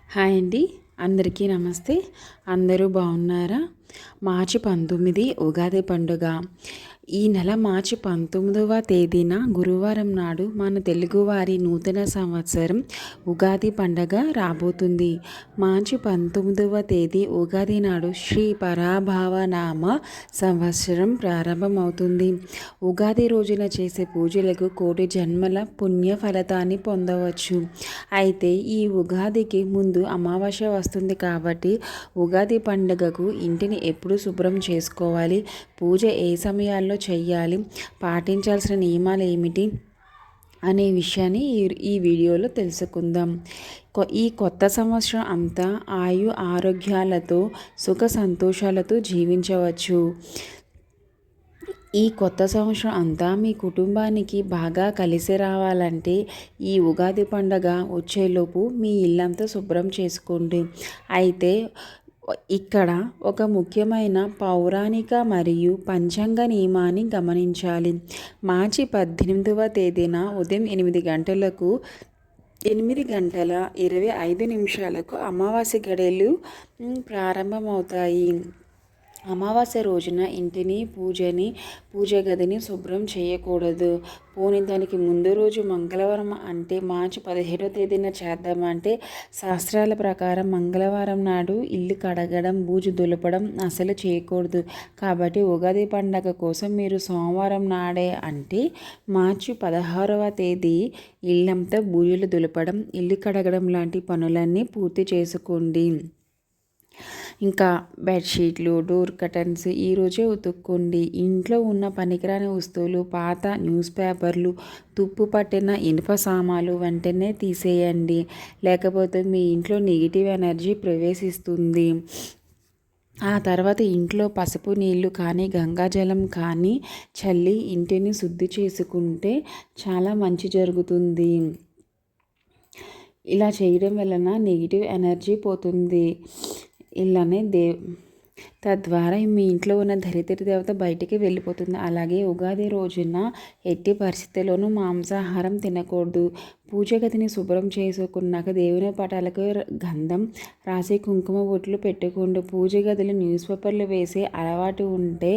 Hi అండి. అందరికీ నమస్తే. అందరూ బాగున్నారా? మార్చి 19 ఉగాది పండుగ. ఈ నెల మార్చి 19వ తేదీన గురువారం నాడు మన తెలుగువారి నూతన సంవత్సరం ఉగాది పండగ రాబోతుంది. మార్చి 19వ తేదీ ఉగాది నాడు శ్రీ పరాభావనామ సంవత్సరం ప్రారంభమవుతుంది. ఉగాది రోజున చేసే పూజలకు కోటి జన్మల పుణ్య ఫలితాన్ని పొందవచ్చు. అయితే ఈ ఉగాదికి ముందు అమావాస్య వస్తుంది కాబట్టి ఉగాది పండుగకు ఇంటిని ఎప్పుడు శుభ్రం చేసుకోవాలి, పూజ ఏ సమయాల్లో చేయాలి, పాటించాల్సిన నియమాలు ఏమిటి అనే విషయాన్ని ఈ వీడియోలో తెలుసుకుందాం. ఈ కొత్త సంవత్సరం అంతా ఆయు ఆరోగ్యాలతో సుఖ సంతోషాలతో జీవించవచ్చు. ఈ కొత్త సంవత్సరం అంతా మీ కుటుంబానికి బాగా కలిసి రావాలంటే ఈ ఉగాది పండగ వచ్చేలోపు మీ ఇల్లంతా శుభ్రం చేసుకోండి. అయితే ఇక్కడ ఒక ముఖ్యమైన పౌరాణిక మరియు పంచాంగ నియమాన్ని గమనించాలి. మార్చి 18వ తేదీన ఉదయం 8 గంటల 25 నిమిషాలకు అమావాస్య గడియలు ప్రారంభమవుతాయి. అమావాస్య రోజున ఇంటిని పూజ గదిని శుభ్రం చేయకూడదు. పోనీ దానికి ముందు రోజు మంగళవారం అంటే మార్చి 17వ తేదీన చేద్దామంటే శాస్త్రాల ప్రకారం మంగళవారం నాడు ఇల్లు కడగడం, బూజు దులపడం అసలు చేయకూడదు. కాబట్టి ఉగాది పండగ కోసం మీరు సోమవారం నాడే అంటే మార్చి 16వ తేదీ ఇల్లంతా బూజులు దులపడం, ఇల్లు కడగడం లాంటి పనులన్నీ పూర్తి చేసుకోండి. ఇంకా బెడ్షీట్లు, డోర్ కర్టన్స్ ఈరోజే ఉతుక్కోండి. ఇంట్లో ఉన్న పనికిరాని వస్తువులు, పాత న్యూస్ పేపర్లు, తుప్పు పట్టిన ఇనుప సామాన్లు వెంటనే తీసేయండి. లేకపోతే మీ ఇంట్లో నెగిటివ్ ఎనర్జీ ప్రవేశిస్తుంది. ఆ తర్వాత ఇంట్లో పసుపు నీళ్ళు కానీ గంగాజలం కానీ చల్లి ఇంటిని శుద్ధి చేసుకుంటే చాలా మంచి జరుగుతుంది. ఇలా చేయడం వలన నెగిటివ్ ఎనర్జీ పోతుంది. ఇలానే తద్వారా మీ ఇంట్లో ఉన్న దరిద్ర దేవత బయటికి వెళ్ళిపోతుంది. అలాగే ఉగాది రోజున ఎట్టి పరిస్థితుల్లోనూ మాంసాహారం తినకూడదు. పూజ గదిని శుభ్రం చేసుకున్నాక దేవుని పటాలకు గంధం రాసి కుంకుమ బొట్లు పెట్టుకోండి. పూజ గదిలో న్యూస్ పేపర్లు వేసే అలవాటు ఉంటే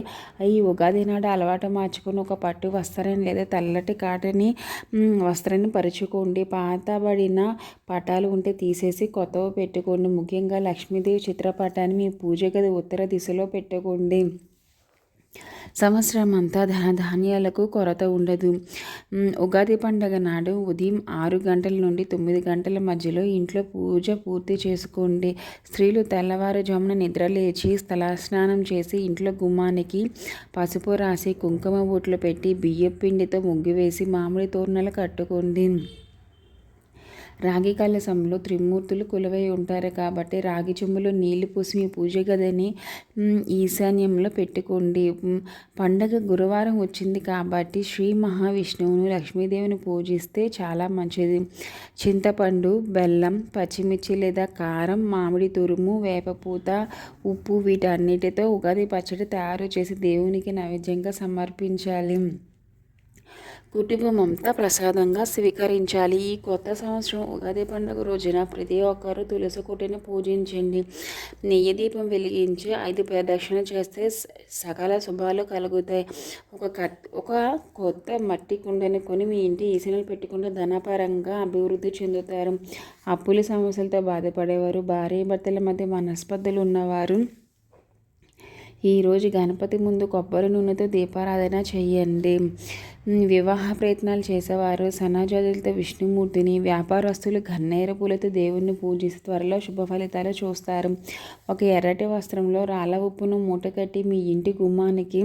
ఈ ఉగాది నాడు అలవాటు మార్చుకొని ఒక పట్టు వస్త్రాన్ని లేదా తెల్లటి కాటని వస్త్రాన్ని పరుచుకోండి. పాతబడిన పటాలు ఉంటే తీసేసి కొత్తవి పెట్టుకోండి. ముఖ్యంగా లక్ష్మీదేవి చిత్రపటాన్ని మీ పూజ గది ఉత్తర దిశలో పెట్టుకోండి. సంవత్సరం అంతా ధాన్యాలకు కొరత ఉండదు. ఉగాది పండుగ నాడు ఉదయం 6 గంటల నుండి 9 గంటల మధ్యలో ఇంట్లో పూజ పూర్తి చేసుకోండి. స్త్రీలు తెల్లవారుజామున నిద్రలేచి తలస్నానం చేసి ఇంట్లో గుమ్మానికి పసుపు రాసి కుంకుమ బొట్లు పెట్టి బియ్యపు పిండితో ముగ్గు వేసి మామిడి తోరణాలు కట్టుకోండి. రాగి కలశంలో త్రిమూర్తులు కొలువై ఉంటారు కాబట్టి రాగి చెంబులో నీళ్లు పోసి మీ పూజ గదిని ఈశాన్యంలో పెట్టుకోండి. పండగ గురువారం వచ్చింది కాబట్టి శ్రీ మహావిష్ణువును లక్ష్మీదేవిని పూజిస్తే చాలా మంచిది. చింతపండు, బెల్లం, పచ్చిమిర్చి లేదా కారం, మామిడి తురుము, వేపపూత, ఉప్పు వీటన్నిటితో ఉగాది పచ్చడి తయారు చేసి దేవునికి నైవేద్యంగా సమర్పించాలి. కుటుంబం అంతా ప్రసాదంగా స్వీకరించాలి. ఈ కొత్త సంవత్సరం ఉగాది పండుగ రోజున ప్రతి ఒక్కరూ తులసి కోటను పూజించండి. నెయ్యి దీపం వెలిగించి 5 ప్రదక్షిణ చేస్తే సకల శుభాలు కలుగుతాయి. ఒక కొత్త మట్టి కుండని కొని మీ ఇంటి ఈశాన్యంలో పెట్టుకుంటే ధనపరంగా అభివృద్ధి చెందుతారు. అప్పుల సమస్యలతో బాధపడేవారు, భార్యాభర్తల మధ్య మనస్పర్ధలు ఉన్నవారు ఈరోజు గణపతి ముందు కొబ్బరి నూనెతో దీపారాధన చేయండి. వివాహ ప్రయత్నాలు చేసేవారు సన్నజాజులతో విష్ణుమూర్తిని, వ్యాపారస్తులు గన్నేరు పూలతో దేవుణ్ణి పూజిస్తే త్వరలో శుభ ఫలితాలు చూస్తారు. ఒక ఎర్రటి వస్త్రంలో రాళ్ళ ఉప్పును మూటకట్టి మీ ఇంటి గుమ్మానికి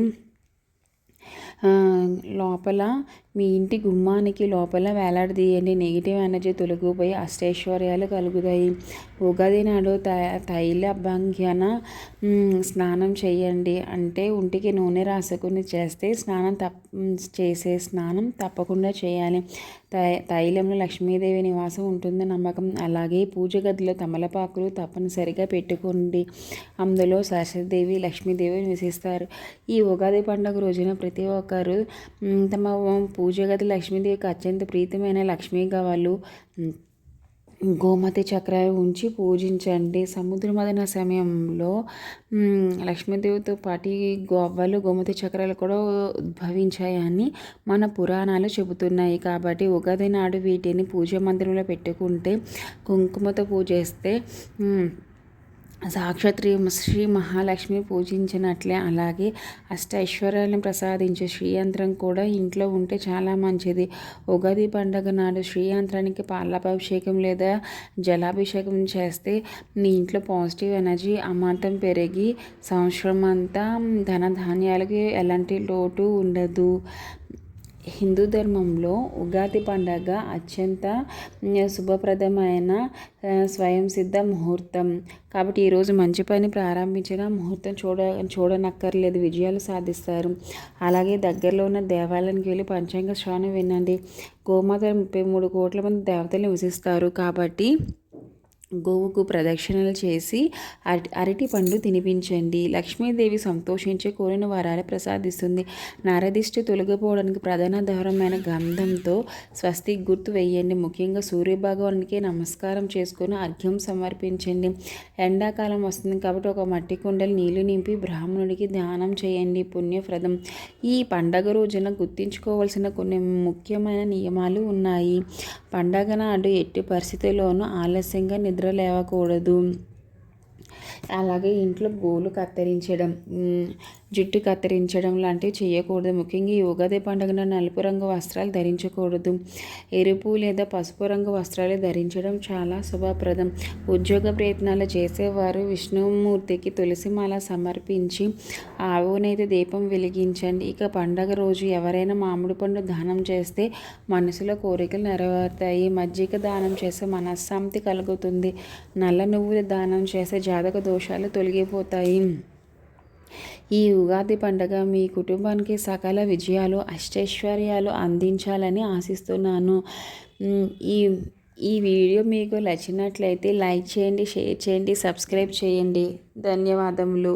మీ ఇంటి గుమ్మానికి లోపల వేలాడదీయండి. నెగిటివ్ ఎనర్జీ తొలగిపోయి అష్టైశ్వర్యాలు కలుగుతాయి. ఉగాది నాడు తైలభంగ్యన స్నానం చేయండి. అంటే ఒంటికి నూనె రాసుకుని చేసే స్నానం తప్పకుండా చేయాలి. తైలంలో లక్ష్మీదేవి నివాసం ఉంటుంది నమ్మకం. అలాగే పూజ గదిలో తమలపాకులు తప్పనిసరిగా పెట్టుకోండి. అందులో సరస్వతీదేవి, లక్ష్మీదేవి నివసిస్తారు. ఈ ఉగాది పండుగ రోజున ప్రతి ఒక్కరు తమ పూజ గది లక్ష్మీదేవికి అత్యంత ప్రీతమైన లక్ష్మీ గవ్వలు గోమతి చక్రాలు ఉంచి పూజించండి. సముద్ర మథన సమయంలో లక్ష్మీదేవితో పాటు ఈ గవ్వలు గోమతి చక్రాలు కూడా ఉద్భవించాయని మన పురాణాలు చెబుతున్నాయి. కాబట్టి ఉగాది నాడు వీటిని పూజ మందిరంలో పెట్టుకుంటే, కుంకుమతో పూజిస్తే సాక్షాత్ శ్రీ మహాలక్ష్మి పూజించినట్లే. అలాగే ఐశ్వర్యాలను ప్రసాదించే శ్రీయంత్రం కూడా ఇంట్లో ఉంటే చాలా మంచిది. ఉగాది పండుగ నాడు శ్రీయంత్రానికి పాలాభిషేకం లేదా జలాభిషేకం చేస్తే మీ ఇంట్లో పాజిటివ్ ఎనర్జీ అమాంతం పెరిగి సంవత్సరం అంతా ధనధాన్యాలకి ఎలాంటి లోటు ఉండదు. హిందూ ధర్మంలో ఉగాది పండగ అత్యంత శుభప్రదమైన స్వయం సిద్ధ ముహూర్తం. కాబట్టి ఈరోజు మంచి పని ప్రారంభించిన ముహూర్తం చూడనక్కర్లేదు, విజయాలు సాధిస్తారు. అలాగే దగ్గరలో ఉన్న దేవాలయానికి వెళ్ళి పంచాంగ శ్రవణం వినండి. గోమాత 33 కోట్ల మంది దేవతలు నివసిస్తారు. కాబట్టి గోవుకు ప్రదక్షిణలు చేసి అరటి పండు తినిపించండి. లక్ష్మీదేవి సంతోషించి కోరిన వరాలు ప్రసాదిస్తుంది. నరదిష్టి తొలగిపోవడానికి ప్రధాన దారమైన గంధంతో స్వస్తిక్ గుర్తు వేయండి. ముఖ్యంగా సూర్యభగవానికి నమస్కారం చేసుకుని అర్ఘ్యం సమర్పించండి. ఎండాకాలం వస్తుంది కాబట్టి ఒక మట్టి కుండలు నీళ్లు నింపి బ్రాహ్మణుడికి దానం చేయండి. పుణ్యప్రదం. ఈ పండగ రోజున గుర్తుంచుకోవాల్సిన కొన్ని ముఖ్యమైన నియమాలు ఉన్నాయి. పండగ నాడు ఎట్టి పరిస్థితుల్లోనూ ఆలస్యంగా నిద్ర లేవకూడదు. అలాగే ఇంట్లో గోలు కత్తిరించడం, జుట్టు కత్తిరించడం లాంటివి చేయకూడదు. ముఖ్యంగా ఈ ఉగాది పండుగన నలుపు రంగు వస్త్రాలు ధరించకూడదు. ఎరుపు లేదా పసుపు రంగు వస్త్రాలు ధరించడం చాలా శుభప్రదం. ఉద్యోగ ప్రయత్నాలు చేసేవారు విష్ణుమూర్తికి తులసిమాల సమర్పించి ఆవునైతే దీపం వెలిగించండి. ఇక పండగ రోజు ఎవరైనా మామిడి పండు దానం చేస్తే మనసులో కోరికలు నెరవేరుతాయి. మజ్జిగ దానం చేస్తే మనశ్శాంతి కలుగుతుంది. నల్ల నువ్వులు దానం చేస్తే జాతక దోషాలు తొలగిపోతాయి. ఈ ఉగాది పండుగ మీ కుటుంబానికి సకల విజయాలు అష్టైశ్వర్యాలు అందించాలని ఆశిస్తున్నాను. ఈ ఈ వీడియో మీకు నచ్చినట్లయితే లైక్ చేయండి, షేర్ చేయండి, సబ్స్క్రైబ్ చేయండి. ధన్యవాదములు.